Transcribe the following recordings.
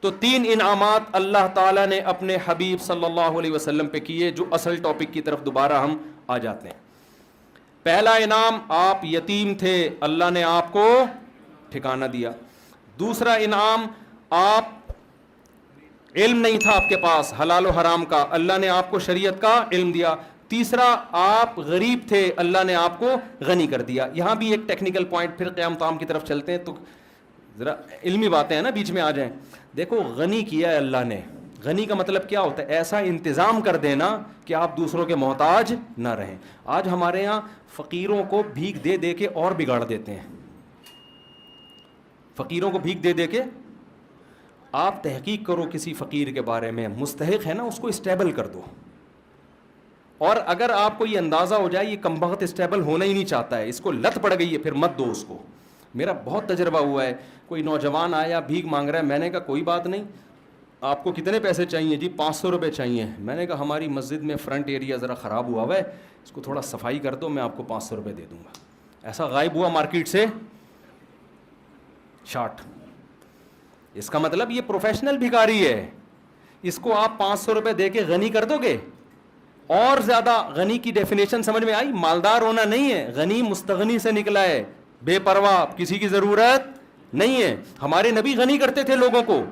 تو 3 انعامات اللہ تعالیٰ نے اپنے حبیب صلی اللہ علیہ وسلم پہ کیے، جو اصل ٹاپک کی طرف دوبارہ ہم آ جاتے ہیں۔ پہلا انعام، آپ یتیم تھے، اللہ نے آپ کو ٹھکانہ دیا۔ دوسرا انعام، آپ علم نہیں تھا آپ کے پاس حلال و حرام کا، اللہ نے آپ کو شریعت کا علم دیا۔ تیسرا، آپ غریب تھے، اللہ نے آپ کو غنی کر دیا۔ یہاں بھی ایک ٹیکنیکل پوائنٹ، پھر قیام تام کی طرف چلتے ہیں تو ذرا علمی باتیں ہیں نا بیچ میں آ جائیں۔ دیکھو، غنی کیا ہے اللہ نے۔ غنی کا مطلب کیا ہوتا ہے؟ ایسا انتظام کر دینا کہ آپ دوسروں کے محتاج نہ رہیں۔ آج ہمارے ہاں فقیروں کو بھیک دے دے کے اور بگاڑ دیتے ہیں۔ فقیروں کو بھیک دے دے کے، آپ تحقیق کرو کسی فقیر کے بارے میں، مستحق ہے نا، اس کو اسٹیبل کر دو۔ اور اگر آپ کو یہ اندازہ ہو جائے یہ کمبخت اسٹیبل ہونا ہی نہیں چاہتا ہے، اس کو لت پڑ گئی ہے، پھر مت دو اس کو۔ میرا بہت تجربہ ہوا ہے، کوئی نوجوان آیا بھیک مانگ رہا ہے، میں نے کہا کوئی بات نہیں، آپ کو کتنے پیسے چاہیے؟ جی 500 روپے چاہیے۔ میں نے کہا ہماری مسجد میں فرنٹ ایریا ذرا خراب ہوا ہے، اس کو تھوڑا صفائی کر دو، میں آپ کو 500 روپے دے دوں گا۔ ایسا غائب ہوا مارکیٹ سے شارٹ۔ اس کا مطلب یہ پروفیشنل بھکاری ہے، اس کو آپ 500 روپے دے کے غنی کر دو گے۔ اور زیادہ غنی کی ڈیفینیشن سمجھ میں آئی؟ مالدار ہونا نہیں ہے، غنی مستغنی سے نکلا ہے، بے پرواہ، کسی کی ضرورت نہیں ہے۔ ہمارے نبی غنی کرتے تھے لوگوں کو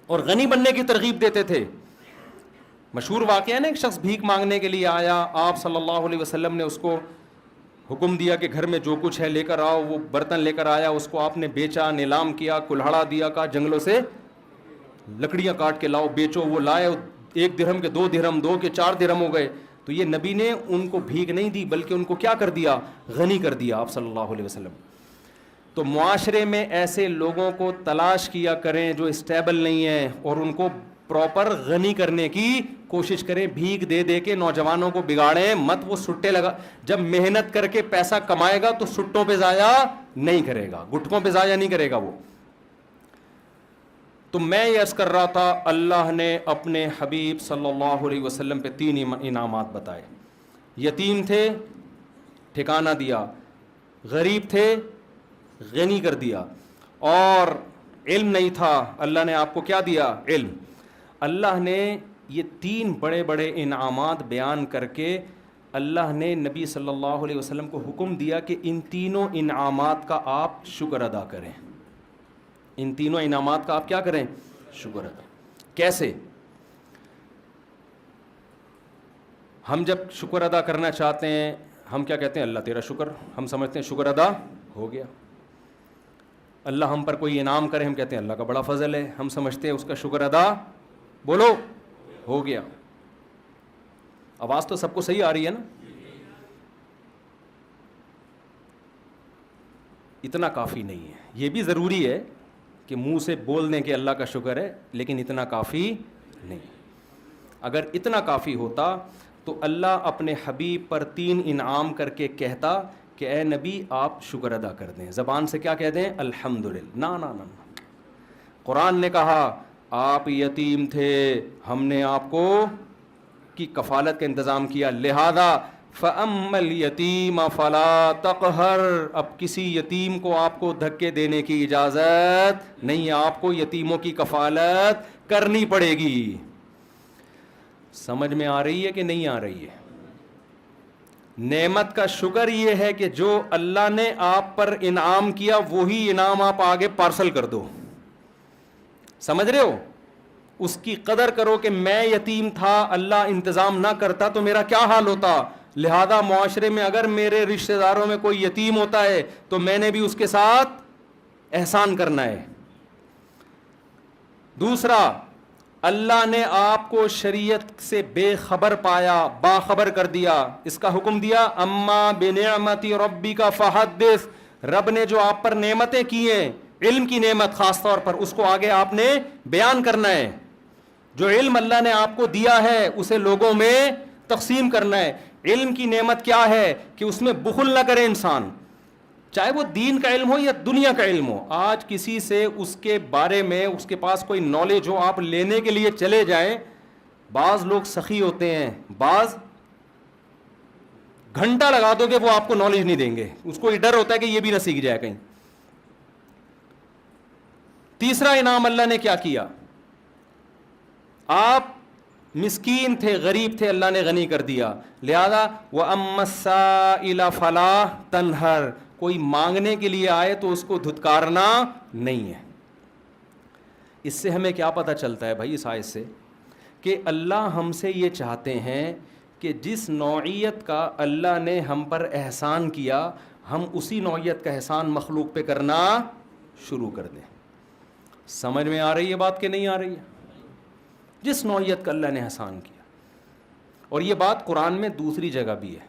اور غنی بننے کی ترغیب دیتے تھے۔ مشہور واقعہ ہے نا، ایک شخص بھیک مانگنے کے لیے آیا، آپ صلی اللہ علیہ وسلم نے اس کو حکم دیا کہ گھر میں جو کچھ ہے لے کر آؤ۔ وہ برتن لے کر آیا، اس کو آپ نے بیچا، نیلام کیا، کلہاڑا دیا، کہا جنگلوں سے لکڑیاں کاٹ کے لاؤ بیچو۔ وہ لائے، 1 درہم کے 2 درہم، 2 کے 4 درہم ہو گئے۔ تو یہ نبی نے ان کو بھیک نہیں دی بلکہ ان کو کیا کر دیا؟ غنی کر دیا آپ صلی اللہ علیہ وسلم۔ تو معاشرے میں ایسے لوگوں کو تلاش کیا کریں جو اسٹیبل نہیں ہیں، اور ان کو پراپر غنی کرنے کی کوشش کریں۔ بھیک دے دے کے نوجوانوں کو بگاڑیں مت۔ وہ سٹے لگا، جب محنت کر کے پیسہ کمائے گا تو سٹوں پہ ضائع نہیں کرے گا، گٹکوں پہ ضائع نہیں کرے گا وہ۔ تو میں یہ عرض کر رہا تھا، اللہ نے اپنے حبیب صلی اللہ علیہ وسلم پہ 3 انعامات بتائے۔ یتیم تھے، ٹھکانہ دیا، غریب تھے، غنی کر دیا، اور علم نہیں تھا، اللہ نے آپ کو کیا دیا؟ علم۔ اللہ نے یہ 3 بڑے بڑے انعامات بیان کر کے اللہ نے نبی صلی اللہ علیہ وسلم کو حکم دیا کہ ان تینوں انعامات کا آپ شکر ادا کریں۔ ان تینوں انعامات کا آپ کیا کریں؟ شکر ادا۔ کیسے؟ ہم جب شکر ادا کرنا چاہتے ہیں ہم کیا کہتے ہیں؟ اللہ تیرا شکر۔ ہم سمجھتے ہیں شکر ادا ہو گیا۔ اللہ ہم پر کوئی انعام کرے ہم کہتے ہیں اللہ کا بڑا فضل ہے، ہم سمجھتے ہیں اس کا شکر ادا بولو ہو گیا۔ آواز تو سب کو صحیح آ رہی ہے نا؟ اتنا کافی نہیں ہے، یہ بھی ضروری ہے کہ منہ سے بول دیں کہ اللہ کا شکر ہے، لیکن اتنا کافی نہیں۔ اگر اتنا کافی ہوتا تو اللہ اپنے حبیب پر 3 انعام کر کے کہتا کہ اے نبی آپ شکر ادا کر دیں، زبان سے کیا کہہ دیں؟ الحمدللہ۔ نا نا نا، قرآن نے کہا آپ یتیم تھے، ہم نے آپ کو کی کفالت کا انتظام کیا، لہذا فَأَمَّا الْيَتِيمَ فَلَا تَقْهَرْ، اب کسی یتیم کو آپ کو دھکے دینے کی اجازت نہیں ہے، آپ کو یتیموں کی کفالت کرنی پڑے گی۔ سمجھ میں آ رہی ہے کہ نہیں آ رہی ہے؟ نعمت کا شکر یہ ہے کہ جو اللہ نے آپ پر انعام کیا وہی انعام آپ آگے پارسل کر دو۔ سمجھ رہے ہو؟ اس کی قدر کرو کہ میں یتیم تھا، اللہ انتظام نہ کرتا تو میرا کیا حال ہوتا۔ لہذا معاشرے میں اگر میرے رشتہ داروں میں کوئی یتیم ہوتا ہے تو میں نے بھی اس کے ساتھ احسان کرنا ہے۔ دوسرا، اللہ نے آپ کو شریعت سے بے خبر پایا، باخبر کر دیا، اس کا حکم دیا اما بنعمت ربک فحدث۔ رب نے جو آپ پر نعمتیں کی ہیں، علم کی نعمت خاص طور پر، اس کو آگے آپ نے بیان کرنا ہے۔ جو علم اللہ نے آپ کو دیا ہے اسے لوگوں میں تقسیم کرنا ہے۔ علم کی نعمت کیا ہے کہ اس میں بخل نہ کرے انسان، چاہے وہ دین کا علم ہو یا دنیا کا علم ہو۔ آج کسی سے اس کے بارے میں اس کے پاس کوئی نالج ہو، آپ لینے کے لیے چلے جائیں، بعض لوگ سخی ہوتے ہیں، بعض گھنٹہ لگا دو کہ وہ آپ کو نالج نہیں دیں گے، اس کو یہ ڈر ہوتا ہے کہ یہ بھی نہ سیکھ جائے کہیں۔ تیسرا انعام اللہ نے کیا کیا؟ آپ مسکین تھے، غریب تھے، اللہ نے غنی کر دیا، لہذا وَأَمَّا السَّائِلَ فَلَا تَنْهَرْ، کوئی مانگنے کے لیے آئے تو اس کو دھتکارنا نہیں ہے۔ اس سے ہمیں کیا پتہ چلتا ہے بھائی، اس آیت سے، کہ اللہ ہم سے یہ چاہتے ہیں کہ جس نوعیت کا اللہ نے ہم پر احسان کیا، ہم اسی نوعیت کا احسان مخلوق پہ کرنا شروع کر دیں۔ سمجھ میں آ رہی ہے بات کہ نہیں آ رہی ہے؟ جس نوعیت کا اللہ نے احسان کیا، اور یہ بات قرآن میں دوسری جگہ بھی ہے۔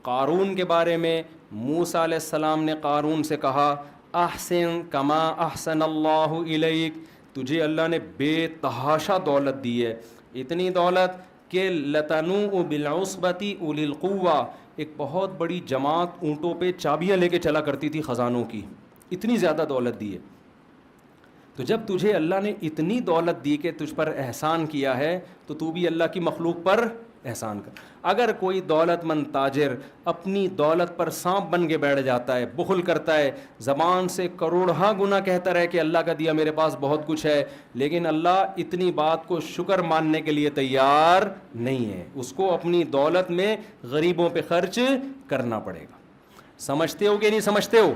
قارون کے بارے میں موسیٰ علیہ السلام نے قارون سے کہا احسن کما احسن اللہ الیک، تجھے اللہ نے بے تحاشا دولت دی ہے، اتنی دولت کہ لتنوء بالعصبۃ اولی القوہ، ایک بہت بڑی جماعت اونٹوں پہ چابیاں لے کے چلا کرتی تھی خزانوں کی، اتنی زیادہ دولت دی ہے۔ تو جب تجھے اللہ نے اتنی دولت دی کہ تجھ پر احسان کیا ہے، تو تو بھی اللہ کی مخلوق پر احسان کر۔ اگر کوئی دولت مند تاجر اپنی دولت پر سانپ بن کے بیٹھ جاتا ہے، بخل کرتا ہے، زبان سے کروڑہا گنا کہتا رہے کہ اللہ کا دیا میرے پاس بہت کچھ ہے، لیکن اللہ اتنی بات کو شکر ماننے کے لیے تیار نہیں ہے، اس کو اپنی دولت میں غریبوں پہ خرچ کرنا پڑے گا۔ سمجھتے ہو کہ نہیں سمجھتے ہو؟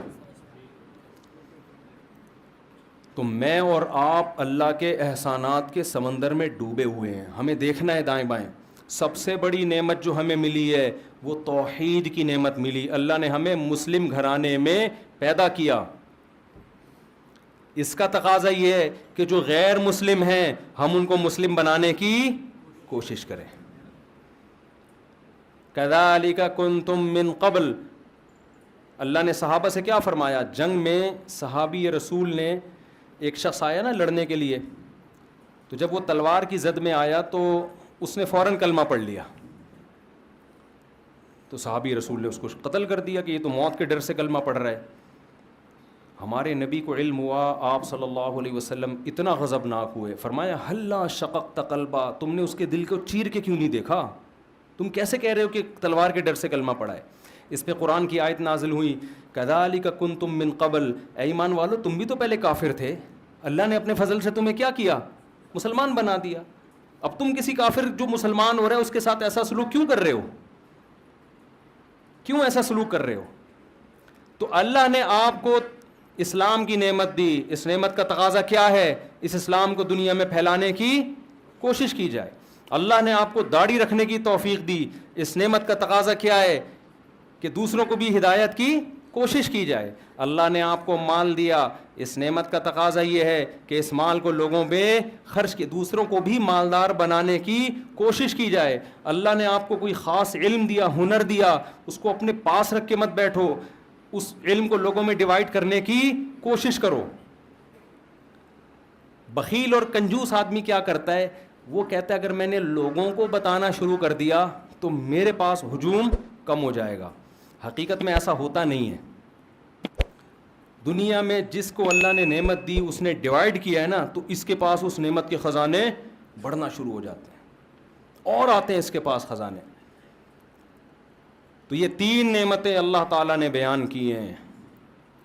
تو میں اور آپ اللہ کے احسانات کے سمندر میں ڈوبے ہوئے ہیں، ہمیں دیکھنا ہے دائیں بائیں۔ سب سے بڑی نعمت جو ہمیں ملی ہے وہ توحید کی نعمت ملی، اللہ نے ہمیں مسلم گھرانے میں پیدا کیا۔ اس کا تقاضا یہ ہے کہ جو غیر مسلم ہیں ہم ان کو مسلم بنانے کی کوشش کریں۔ کذالک کنتم من قبل، اللہ نے صحابہ سے کیا فرمایا؟ جنگ میں صحابی رسول نے، ایک شخص آیا نا لڑنے کے لیے، تو جب وہ تلوار کی زد میں آیا تو اس نے فوراً کلمہ پڑھ لیا، تو صحابی رسول نے اس کو قتل کر دیا کہ یہ تو موت کے ڈر سے کلمہ پڑھ رہا ہے۔ ہمارے نبی کو علم ہوا، آپ صلی اللہ علیہ وسلم اتنا غضبناک ہوئے، فرمایا ہلا شققت قلبا، تم نے اس کے دل کو چیر کے کیوں نہیں دیکھا؟ تم کیسے کہہ رہے ہو کہ تلوار کے ڈر سے کلمہ پڑھا ہے؟ اس پہ قرآن کی آیت نازل ہوئی کذالک کنتم من قبل، اے ایمان والو تم بھی تو پہلے کافر تھے، اللہ نے اپنے فضل سے تمہیں کیا کیا؟ مسلمان بنا دیا۔ اب تم کسی کافر جو مسلمان ہو رہا ہے اس کے ساتھ ایسا سلوک کیوں کر رہے ہو؟ کیوں ایسا سلوک کر رہے ہو؟ تو اللہ نے آپ کو اسلام کی نعمت دی، اس نعمت کا تقاضا کیا ہے؟ اس اسلام کو دنیا میں پھیلانے کی کوشش کی جائے۔ اللہ نے آپ کو داڑھی رکھنے کی توفیق دی، اس نعمت کا تقاضا کیا ہے؟ کہ دوسروں کو بھی ہدایت کی کوشش کی جائے۔ اللہ نے آپ کو مال دیا، اس نعمت کا تقاضا یہ ہے کہ اس مال کو لوگوں میں خرچ کے دوسروں کو بھی مالدار بنانے کی کوشش کی جائے۔ اللہ نے آپ کو کوئی خاص علم دیا، ہنر دیا، اس کو اپنے پاس رکھ کے مت بیٹھو، اس علم کو لوگوں میں ڈیوائڈ کرنے کی کوشش کرو۔ بخیل اور کنجوس آدمی کیا کرتا ہے؟ وہ کہتا ہے اگر میں نے لوگوں کو بتانا شروع کر دیا تو میرے پاس ہجوم کم ہو جائے گا۔ حقیقت میں ایسا ہوتا نہیں ہے۔ دنیا میں جس کو اللہ نے نعمت دی اس نے ڈیوائڈ کیا ہے نا، تو اس کے پاس اس نعمت کے خزانے بڑھنا شروع ہو جاتے ہیں اور آتے ہیں اس کے پاس خزانے۔ تو یہ تین نعمتیں اللہ تعالیٰ نے بیان کی ہیں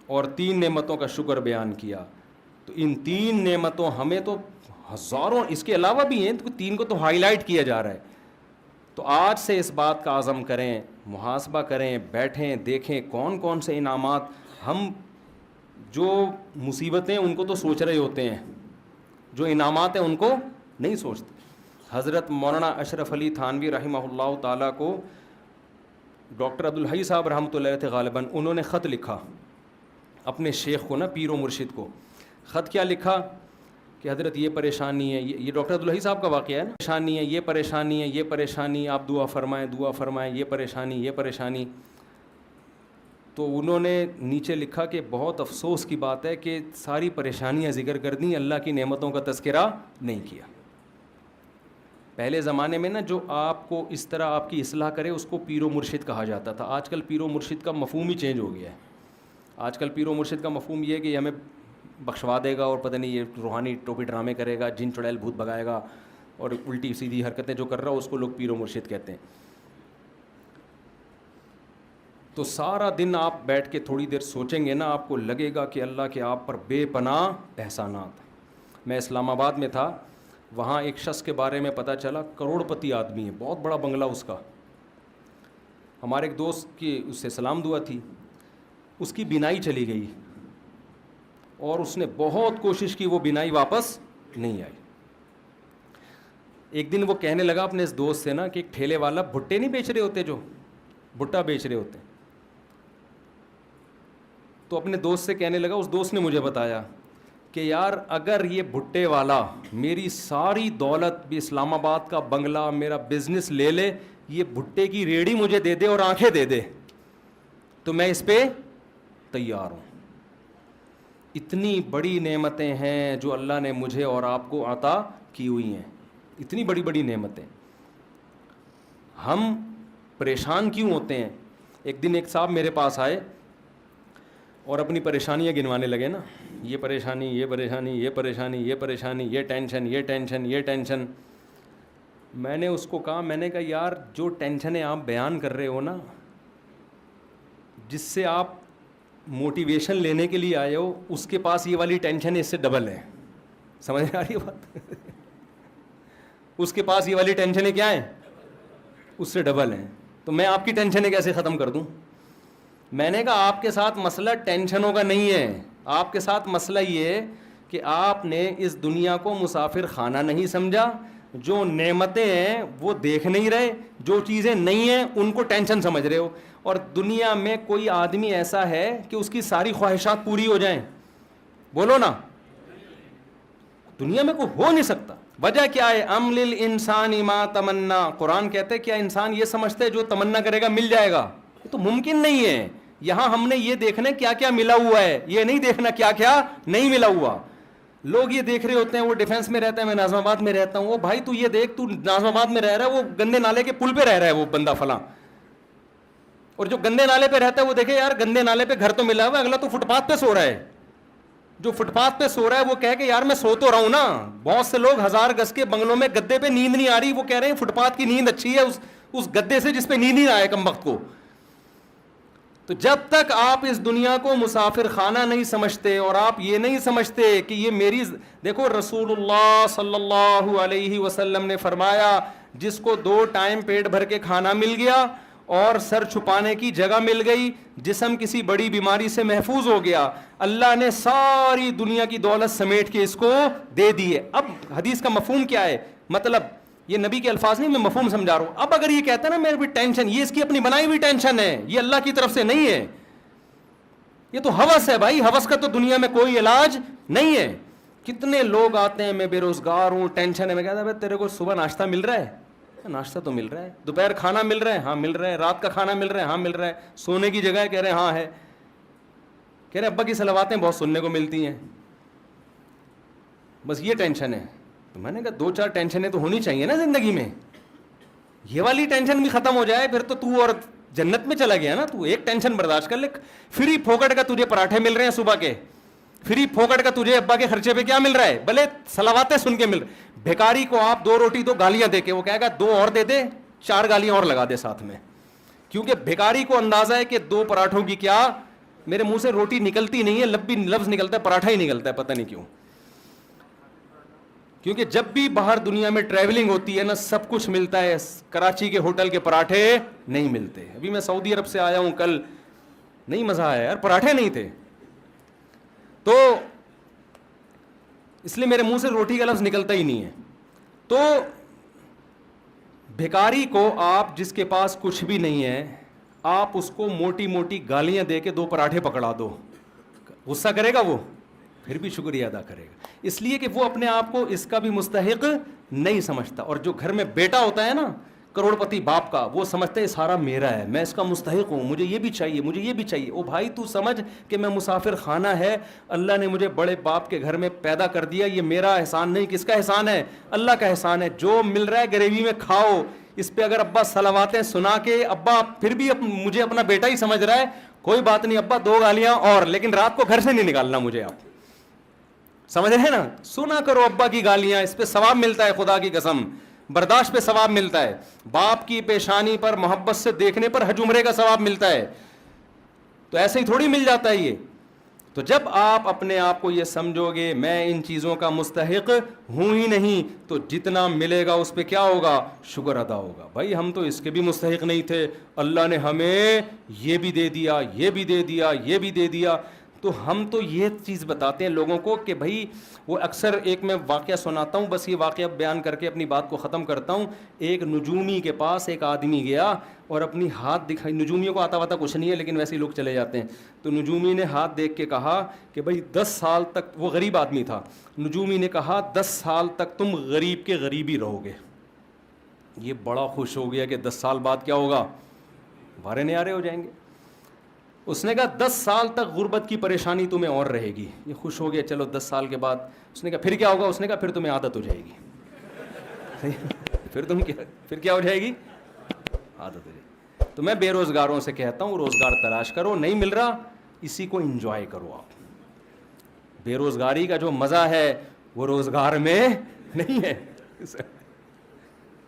اور تین نعمتوں کا شکر بیان کیا۔ تو ان تین نعمتوں ہمیں تو ہزاروں اس کے علاوہ بھی ہیں، تو تین کو تو ہائی لائٹ کیا جا رہا ہے۔ تو آج سے اس بات کا عزم کریں، محاسبہ کریں، بیٹھیں دیکھیں کون کون سے انعامات ہم، جو مصیبتیں ان کو تو سوچ رہے ہوتے ہیں، جو انعامات ہیں ان کو نہیں سوچتے۔ حضرت مولانا اشرف علی تھانوی رحمہ اللہ تعالیٰ کو ڈاکٹر عبدالحی صاحب رحمۃ اللہ علیہ تھے غالباً، انہوں نے خط لکھا اپنے شیخ کو نا، پیر و مرشد کو۔ خط کیا لکھا کہ حضرت یہ پریشانی ہے، یہ ڈاکٹر عبدالحی صاحب کا واقعہ ہے نا، پریشانی ہے، یہ پریشانی ہے، یہ پریشانی، آپ دعا فرمائیں دعا فرمائیں، یہ پریشانی یہ پریشانی۔ تو انہوں نے نیچے لکھا کہ بہت افسوس کی بات ہے کہ ساری پریشانیاں ذکر کر دیں، اللہ کی نعمتوں کا تذکرہ نہیں کیا۔ پہلے زمانے میں نا جو آپ کو اس طرح آپ کی اصلاح کرے اس کو پیر و مرشد کہا جاتا تھا۔ آج کل پیر و مرشد کا مفہوم ہی چینج ہو گیا ہے۔ آج کل پیر و مرشد کا مفہوم یہ ہے کہ یہ ہمیں بخشوا دے گا اور پتہ نہیں یہ روحانی ٹوپی ڈرامے کرے گا، جن چڑیل بھوت بگائے گا، اور الٹی سیدھی حرکتیں جو کر رہا ہو اس کو لوگ پیر و مرشد کہتے ہیں۔ تو سارا دن آپ بیٹھ کے تھوڑی دیر سوچیں گے نا، آپ کو لگے گا کہ اللہ کے آپ پر بے پناہ احسانات۔ میں اسلام آباد میں تھا، وہاں ایک شخص کے بارے میں پتہ چلا، کروڑ پتی آدمی ہے، بہت بڑا بنگلہ اس کا۔ ہمارے ایک دوست کی اس سے سلام دعا تھی، اس کی بینائی چلی گئی اور اس نے بہت کوشش کی، وہ بینائی واپس نہیں آئی۔ ایک دن وہ کہنے لگا اپنے اس دوست سے نا کہ ایک ٹھیلے والا بھٹے نہیں بیچ رہے ہوتے، جو بھٹا بیچ رہے ہوتے، تو اپنے دوست سے کہنے لگا، اس دوست نے مجھے بتایا کہ یار اگر یہ بھٹے والا میری ساری دولت بھی، اسلام آباد کا بنگلہ، میرا بزنس لے لے، یہ بھٹے کی ریڑھی مجھے دے دے اور آنکھیں دے دے، تو میں اس پہ تیار ہوں۔ اتنی بڑی نعمتیں ہیں جو اللہ نے مجھے اور آپ کو عطا کی ہوئی ہیں، اتنی بڑی بڑی نعمتیں، ہم پریشان کیوں ہوتے ہیں؟ ایک دن ایک صاحب میرے پاس آئے اور اپنی پریشانیاں گنوانے لگے نا، یہ پریشانی، یہ پریشانی، یہ پریشانی، یہ پریشانی، یہ ٹینشن، یہ ٹینشن، یہ ٹینشن۔ میں نے اس کو کہا، میں نے کہا یار جو ٹینشنیں آپ بیان کر رہے ہو نا، جس سے آپ موٹیویشن لینے کے لیے آئے ہو، اس کے پاس یہ والی ٹینشن اس سے ڈبل ہے۔ سمجھ آ رہی ہے بات؟ اس کے پاس یہ والی ٹینشنیں کیا ہیں؟ اس سے ڈبل ہیں۔ تو میں آپ کی ٹینشنیں کیسے ختم کر دوں؟ میں نے کہا آپ کے ساتھ مسئلہ ٹینشنوں کا نہیں ہے، آپ کے ساتھ مسئلہ یہ ہے کہ آپ نے اس دنیا کو مسافر خانہ نہیں سمجھا، جو نعمتیں ہیں وہ دیکھ نہیں رہے، جو چیزیں نہیں ہیں ان کو ٹینشن سمجھ رہے ہو۔ اور دنیا میں کوئی آدمی ایسا ہے کہ اس کی ساری خواہشات پوری ہو جائیں؟ بولو نا، دنیا میں کوئی ہو نہیں سکتا۔ وجہ کیا ہے؟ ام للانسان ما تمنا، قرآن کہتے ہیں کیا انسان یہ سمجھتے ہے جو تمنا کرے گا مل جائے گا؟ یہ تو ممکن نہیں ہے۔ یہاں ہم نے یہ دیکھنا کیا کیا ملا ہوا ہے، یہ نہیں دیکھنا کیا کیا نہیں ملا ہوا۔ لوگ یہ دیکھ رہے ہوتے ہیں، وہ ڈیفینس میں رہتا ہے، میں ناظم آباد میں رہتا ہوں، وہ بھائی تو یہ دیکھ، تو ناظم آباد میں رہ رہا ہے، وہ گندے نالے کے پل پہ رہ رہا ہے وہ بندہ فلاں، اور جو گندے نالے پہ رہتا ہے وہ دیکھے یار گندے نالے پہ گھر تو ملا ہوا ہے، اگلا تو فٹ پاتھ پہ سو رہا ہے۔ جو فٹ پاتھ پہ سو رہا ہے وہ کہے کہ یار میں سو تو رہا ہوں نا۔ بہت سے لوگ 1000 گز کے بنگلوں میں گدے پہ نیند نہیں آ رہی، وہ کہہ رہے ہیں فٹ پاتھ کی نیند اچھی ہے اس گدے سے جس پہ نیند نہیں آئے کم وقت کو۔ تو جب تک آپ اس دنیا کو مسافر خانہ نہیں سمجھتے اور آپ یہ نہیں سمجھتے کہ یہ میری، دیکھو رسول اللہ صلی اللہ علیہ وسلم نے فرمایا جس کو 2 ٹائم پیٹ بھر کے کھانا مل گیا اور سر چھپانے کی جگہ مل گئی، جسم کسی بڑی بیماری سے محفوظ ہو گیا، اللہ نے ساری دنیا کی دولت سمیٹ کے اس کو دے دی ہے۔ اب حدیث کا مفہوم کیا ہے؟ مطلب یہ نبی کے الفاظ نہیں، میں مفہوم سمجھا رہا ہوں۔ اب اگر یہ کہتا ہے نا میرے بھی ٹینشن، یہ اس کی اپنی بنائی ہوئی ٹینشن ہے، یہ اللہ کی طرف سے نہیں ہے، یہ تو ہوس ہے بھائی، ہوس کا تو دنیا میں کوئی علاج نہیں ہے۔ کتنے لوگ آتے ہیں میں بے روزگار ہوں، ٹینشن ہے، میں کہتا ہوں تیرے کو صبح ناشتہ مل رہا ہے؟ ناشتہ تو مل رہا ہے۔ دوپہر کھانا مل رہا ہے؟ ہاں مل رہا ہے۔ رات کا کھانا مل رہا ہے؟ ہاں مل رہا ہے۔ سونے کی جگہ ہے؟ کہہ رہے ہیں ہاں ہے۔ کہہ رہے ابا کی صلواتیں بہت سننے کو ملتی ہیں، بس یہ ٹینشن ہے۔ تو میں نے کہا 2-4 ٹینشنیں تو ہونی چاہیے نا زندگی میں، یہ والی ٹینشن بھی ختم ہو جائے پھر تو اور جنت میں چلا گیا نا۔ تو ایک ٹینشن برداشت کر لے، فری پھوکٹ کا تجھے پراٹھے مل رہے ہیں صبح کے، فری پھوکٹ کا تجھے ابا کے خرچے پہ کیا مل رہا ہے، بھلے صلواتیں سن کے مل رہے۔ بھیکاری کو آپ 2 روٹی 2 گالیاں دے کے، وہ کہے گا 2 اور دے دے، 4 گالیاں اور لگا دے ساتھ میں، کیونکہ بھیکاری کو اندازہ ہے کہ 2 پراٹھوں کی کیا، میرے منہ سے روٹی نکلتی نہیں ہے، لفظ نکلتا ہے پراٹھا ہی نکلتا ہے، پتہ نہیں کیوں۔ کیونکہ جب بھی باہر دنیا میں ٹریولنگ ہوتی ہے نا سب کچھ ملتا ہے، کراچی کے ہوٹل کے پراٹھے نہیں ملتے۔ ابھی میں سعودی عرب سے آیا ہوں کل، نہیں مزہ آیا یار، پراٹھے نہیں تھے، تو اس لیے میرے منہ سے روٹی کا لفظ نکلتا ہی نہیں ہے۔ تو بھیکاری کو آپ جس کے پاس کچھ بھی نہیں ہے، آپ اس کو موٹی موٹی گالیاں دے کے 2 پراٹھے پکڑا دو، غصہ کرے گا وہ؟ پھر بھی شکریہ ادا کرے گا، اس لیے کہ وہ اپنے آپ کو اس کا بھی مستحق نہیں سمجھتا۔ اور جو گھر میں بیٹا ہوتا ہے نا کروڑ پتی باپ کا، وہ سمجھتا ہے سارا میرا ہے، میں اس کا مستحق ہوں، مجھے یہ بھی چاہیے، مجھے یہ بھی چاہیے۔ او بھائی تو سمجھ کہ میں مسافر خانہ ہے، اللہ نے مجھے بڑے باپ کے گھر میں پیدا کر دیا، یہ میرا احسان نہیں، کس کا احسان ہے؟ اللہ کا احسان ہے۔ جو مل رہا ہے گریوی میں کھاؤ، اس پہ اگر ابا صلواتیں سنا کے، ابا پھر بھی مجھے اپنا بیٹا ہی سمجھ رہا ہے، کوئی بات نہیں ابا 2 گالیاں اور، لیکن رات کو گھر سے نہیں نکالنا مجھے، آپ سمجھ رہے ہیں نا؟ سنا کرو ابا کی گالیاں، اس پہ ثواب ملتا ہے، خدا کی قسم برداشت پہ ثواب ملتا ہے، باپ کی پیشانی پر محبت سے دیکھنے پر حج عمرے کا ثواب ملتا ہے۔ تو ایسے ہی تھوڑی مل جاتا ہے یہ. تو جب آپ اپنے آپ کو یہ سمجھو گے میں ان چیزوں کا مستحق ہوں ہی نہیں, تو جتنا ملے گا اس پہ کیا ہوگا, شکر ادا ہوگا. بھائی ہم تو اس کے بھی مستحق نہیں تھے, اللہ نے ہمیں یہ بھی دے دیا, یہ بھی دے دیا, یہ بھی دے دیا. تو ہم تو یہ چیز بتاتے ہیں لوگوں کو کہ بھائی, وہ اکثر ایک میں واقعہ سناتا ہوں, بس یہ واقعہ بیان کر کے اپنی بات کو ختم کرتا ہوں. ایک نجومی کے پاس ایک آدمی گیا اور اپنی ہاتھ دکھائی. نجومیوں کو آتا واتا کچھ نہیں ہے, لیکن ویسے ہی لوگ چلے جاتے ہیں. تو نجومی نے ہاتھ دیکھ کے کہا کہ بھائی 10 سال تک, وہ غریب آدمی تھا, نجومی نے کہا 10 سال تک تم غریب کے غریب ہی رہو گے. یہ بڑا خوش ہو گیا کہ 10 سال بعد کیا ہوگا, بھارے نیارے ہو جائیں گے. اس نے کہا 10 سال تک غربت کی پریشانی تمہیں اور رہے گی. یہ خوش ہو گیا, چلو 10 سال کے بعد. اس نے کہا پھر کیا ہوگا, اس نے کہا پھر تمہیں عادت ہو جائے گی. پھر کیا ہو جائے گی, عادت ہو جائے گی. تو میں بے روزگاروں سے کہتا ہوں روزگار تلاش کرو, نہیں مل رہا اسی کو انجوائے کرو. آپ بے روزگاری کا جو مزہ ہے وہ روزگار میں نہیں ہے,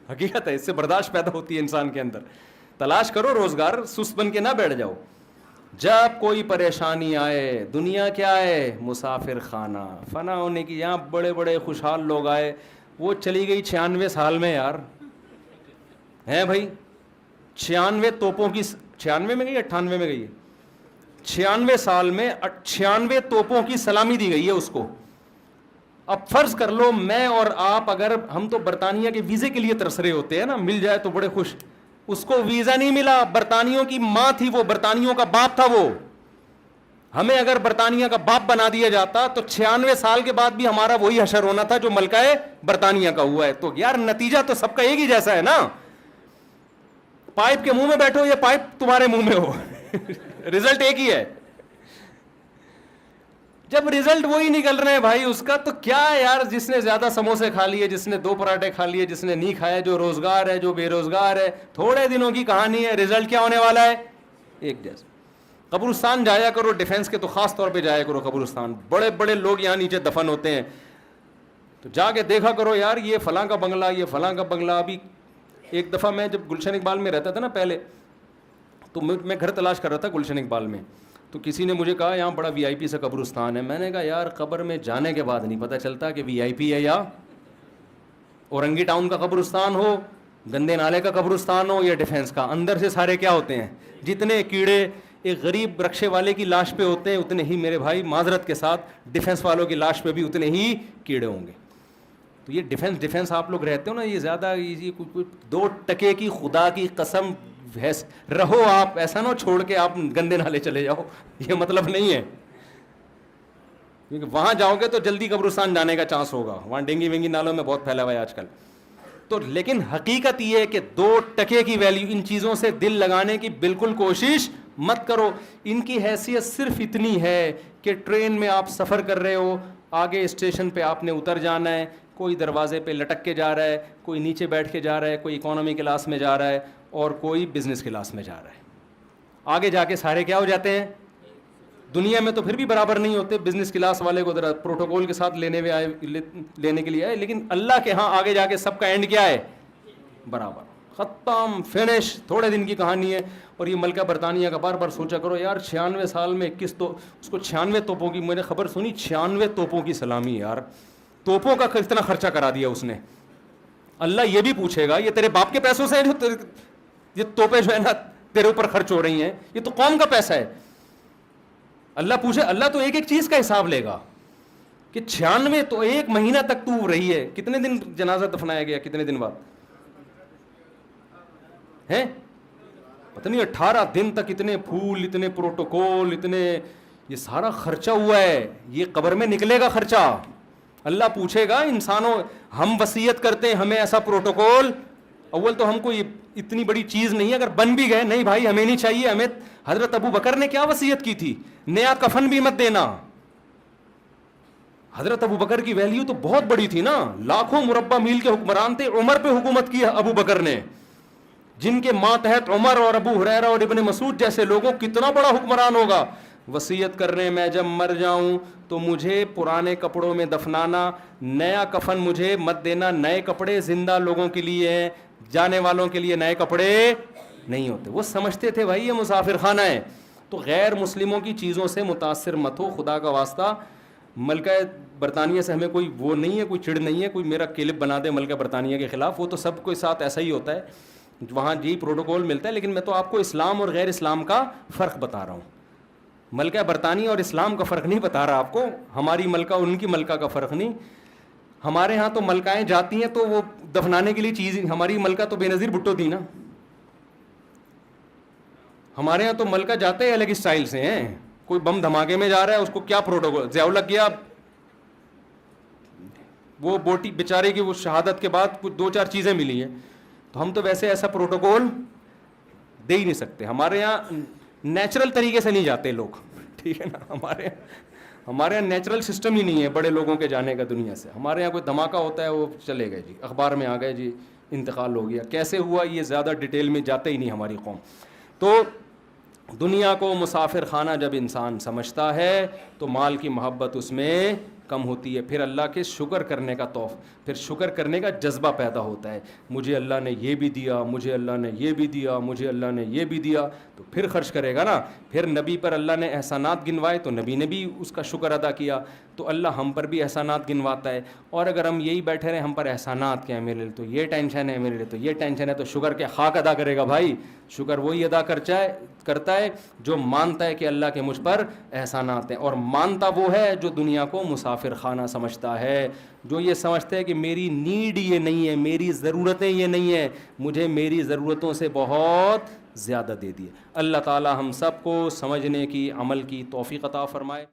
حقیقت ہے. اس سے برداشت پیدا ہوتی ہے انسان کے اندر. تلاش کرو روزگار, سست بن کے نہ بیٹھ جاؤ. جب کوئی پریشانی آئے, دنیا کیا ہے, مسافر خانہ, فنا ہونے کی. یہاں بڑے بڑے خوشحال لوگ آئے, وہ چلی گئی 96 سال میں یار, ہیں بھائی 96 توپوں کی, 96 میں گئی 98 میں گئی ہے, 96 سال میں 96 توپوں کی سلامی دی گئی ہے اس کو. اب فرض کر لو میں اور آپ, اگر ہم تو برطانیہ کے ویزے کے لیے ترس رہے ہوتے ہیں نا, مل جائے تو بڑے خوش. اس کو ویزا نہیں ملا, برطانیوں کی ماں تھی وہ, برطانیوں کا باپ تھا وہ. ہمیں اگر برطانیہ کا باپ بنا دیا جاتا تو 96 سال کے بعد بھی ہمارا وہی حشر ہونا تھا جو ملکہ برطانیہ کا ہوا ہے. تو یار نتیجہ تو سب کا ایک ہی جیسا ہے نا. پائپ کے منہ میں بیٹھو یا پائپ تمہارے منہ میں ہو, رزلٹ ایک ہی ہے. جب رزلٹ وہی نکل رہے ہیں بھائی اس کا, تو کیا ہے یار, جس نے زیادہ سموسے کھا لیے, جس نے 2 پراٹھے کھا لیے, جس نے نہیں کھایا, جو روزگار ہے, جو بے روزگار ہے, تھوڑے دنوں کی کہانی ہے. رزلٹ کیا ہونے والا ہے, ایک جیسا. قبرستان جایا کرو, ڈیفینس کے تو خاص طور پہ جایا کرو قبرستان. بڑے بڑے لوگ یہاں نیچے دفن ہوتے ہیں, تو جا کے دیکھا کرو یار, یہ فلاں کا بنگلہ, یہ فلاں کا بنگلہ. ابھی ایک دفعہ میں جب گلشن اقبال میں رہتا تھا نا پہلے, تو میں گھر تلاش کر رہا تھا گلشن اقبال میں. تو کسی نے مجھے کہا یہاں بڑا VIP سا قبرستان ہے. میں نے کہا یار قبر میں جانے کے بعد نہیں پتہ چلتا کہ VIP ہے یا اورنگی ٹاؤن کا قبرستان ہو, گندے نالے کا قبرستان ہو, یا ڈیفینس کا. اندر سے سارے کیا ہوتے ہیں, جتنے کیڑے ایک غریب رکشے والے کی لاش پہ ہوتے ہیں, اتنے ہی میرے بھائی معذرت کے ساتھ ڈیفینس والوں کی لاش پہ بھی اتنے ہی کیڑے ہوں گے. تو یہ ڈیفینس آپ لوگ رہتے ہو نا, یہ زیادہ 2 ٹکے کی خدا کی قسم رہو آپ, ایسا نہ چھوڑ کے آپ گندے نالے چلے جاؤ, یہ مطلب نہیں ہے. کیونکہ وہاں جاؤ گے تو جلدی قبرستان جانے کا چانس ہوگا, وہاں ڈینگی وینگی نالوں میں بہت پھیلا ہوا ہے آج کل. تو لیکن حقیقت یہ ہے کہ 2 ٹکے کی ویلیو, ان چیزوں سے دل لگانے کی بالکل کوشش مت کرو. ان کی حیثیت صرف اتنی ہے کہ ٹرین میں آپ سفر کر رہے ہو, آگے اسٹیشن پہ آپ نے اتر جانا ہے, کوئی دروازے پہ لٹک کے جا رہا ہے, کوئی نیچے بیٹھ کے جا رہا ہے, کوئی اکانومی کلاس میں جا رہا ہے, اور کوئی بزنس کلاس میں جا رہا ہے. آگے جا کے سارے کیا ہو جاتے ہیں, دنیا میں تو پھر بھی برابر نہیں ہوتے. بزنس کلاس والے کو ذرا پروٹوکول کے ساتھ لینے کے لیے آئے, لیکن اللہ کے ہاں آگے جا کے سب کا اینڈ کیا ہے, برابر, ختم, فنش. تھوڑے دن کی کہانی ہے. اور یہ ملکہ برطانیہ کا بار بار سوچا کرو یار, 96 سال میں اس کو 96 توپوں کی, میں نے خبر سنی 96 توپوں کی سلامی. یار توپوں کا کتنا خرچہ کرا دیا اس نے. اللہ یہ بھی پوچھے گا, یہ تیرے باپ کے پیسوں سے جو یہ توپیں جو ہے نا تیرے اوپر خرچ ہو رہی ہیں, یہ تو قوم کا پیسہ ہے. اللہ پوچھے, اللہ تو ایک ایک چیز کا حساب لے گا کہ 96 تو 1 مہینہ تک تو رہی ہے. کتنے دن جنازہ دفنایا گیا, کتنے دن بعد ہیں, پتہ نہیں 18 دن تک. اتنے پھول, اتنے پروٹوکول, اتنے یہ سارا خرچہ ہوا ہے. یہ قبر میں نکلے گا خرچہ. اللہ پوچھے گا انسانوں, ہم وصیت کرتے ہیں ہمیں ایسا پروٹوکول. اول تو ہم کو یہ اتنی بڑی چیز نہیں ہے, اگر بن بھی گئے نہیں بھائی ہمیں نہیں چاہیے. ہمیں حضرت ابو بکر نے کیا وصیت کی تھی, نیا کفن بھی مت دینا. حضرت ابو بکر کی ویلیو تو بہت بڑی تھی نا, لاکھوں مربع میل کے حکمران تھے. عمر پہ حکومت کی ابو بکر نے, جن کے ماتحت عمر اور ابو ہریرہ اور ابن مسعود جیسے لوگوں, کتنا بڑا حکمران ہوگا. وصیت کر رہے, میں جب مر جاؤں تو مجھے پرانے کپڑوں میں دفنانا, نیا کفن مجھے مت دینا. نئے کپڑے زندہ لوگوں کے لیے ہیں, جانے والوں کے لیے نئے کپڑے نہیں ہوتے. وہ سمجھتے تھے بھائی یہ مسافر خانہ ہے. تو غیر مسلموں کی چیزوں سے متاثر مت ہو خدا کا واسطہ. ملکہ برطانیہ سے ہمیں کوئی وہ نہیں ہے, کوئی چڑ نہیں ہے, کوئی میرا کلپ بنا دے ملکہ برطانیہ کے خلاف, وہ تو سب کے ساتھ ایسا ہی ہوتا ہے, وہاں یہی پروٹوکول ملتا ہے. لیکن میں تو آپ کو اسلام اور غیر اسلام کا فرق بتا رہا ہوں, ملکہ برطانیہ اور اسلام کا فرق نہیں بتا رہا آپ کو, ہماری ملکہ اور ان کی ملکہ کا فرق نہیں. ہمارے ہاں تو ملکائیں جاتی ہیں تو وہ دفنانے کے لیے چیز, ہماری ملکہ تو بے نظیر بھٹو تھی نا, ہمارے ہاں تو ملکہ جاتے ہیں الگ اسٹائل سے ہیں. کوئی بم دھماکے میں جا رہا ہے اس کو کیا پروٹوکول, ضیاء الحق گیا وہ بوٹی بیچارے کی وہ شہادت کے بعد کچھ 2-4 چیزیں ملی ہیں, تو ہم تو ویسے ایسا پروٹوکول دے ہی نہیں سکتے. ہمارے یہاں نیچرل طریقے سے نہیں جاتے لوگ, ٹھیک ہے نا, ہمارے یہاں نیچرل سسٹم ہی نہیں ہے بڑے لوگوں کے جانے کا دنیا سے. ہمارے یہاں کوئی دھماکہ ہوتا ہے وہ چلے گئے جی, اخبار میں آ گئے جی انتقال ہو گیا, کیسے ہوا یہ زیادہ ڈیٹیل میں جاتے ہی نہیں ہماری قوم. تو دنیا کو مسافر خانہ جب انسان سمجھتا ہے تو مال کی محبت اس میں کم ہوتی ہے, پھر اللہ کے شکر کرنے کا پھر شکر کرنے کا جذبہ پیدا ہوتا ہے. مجھے اللہ نے یہ بھی دیا, مجھے اللہ نے یہ بھی دیا, مجھے اللہ نے یہ بھی دیا, تو پھر خرچ کرے گا نا. پھر نبی پر اللہ نے احسانات گنوائے تو نبی نے بھی اس کا شکر ادا کیا, تو اللہ ہم پر بھی احسانات گنواتا ہے. اور اگر ہم یہی بیٹھے رہے ہم پر احسانات کیا ہے, میرے لیے تو یہ ٹینشن ہے, میرے لیے تو یہ ٹینشن ہے, تو شکر کے خاک ادا کرے گا بھائی. شکر وہی ادا کرتا ہے جو مانتا ہے کہ اللہ کے مجھ پر احسانات ہیں, اور مانتا وہ ہے جو دنیا کو مسافر خانہ سمجھتا ہے, جو یہ سمجھتا ہے کہ میری نیڈ یہ نہیں ہے, میری ضرورتیں یہ نہیں ہیں, مجھے میری ضرورتوں سے بہت زیادہ دے دیے. اللہ تعالی ہم سب کو سمجھنے کی, عمل کی توفیق عطا فرمائے.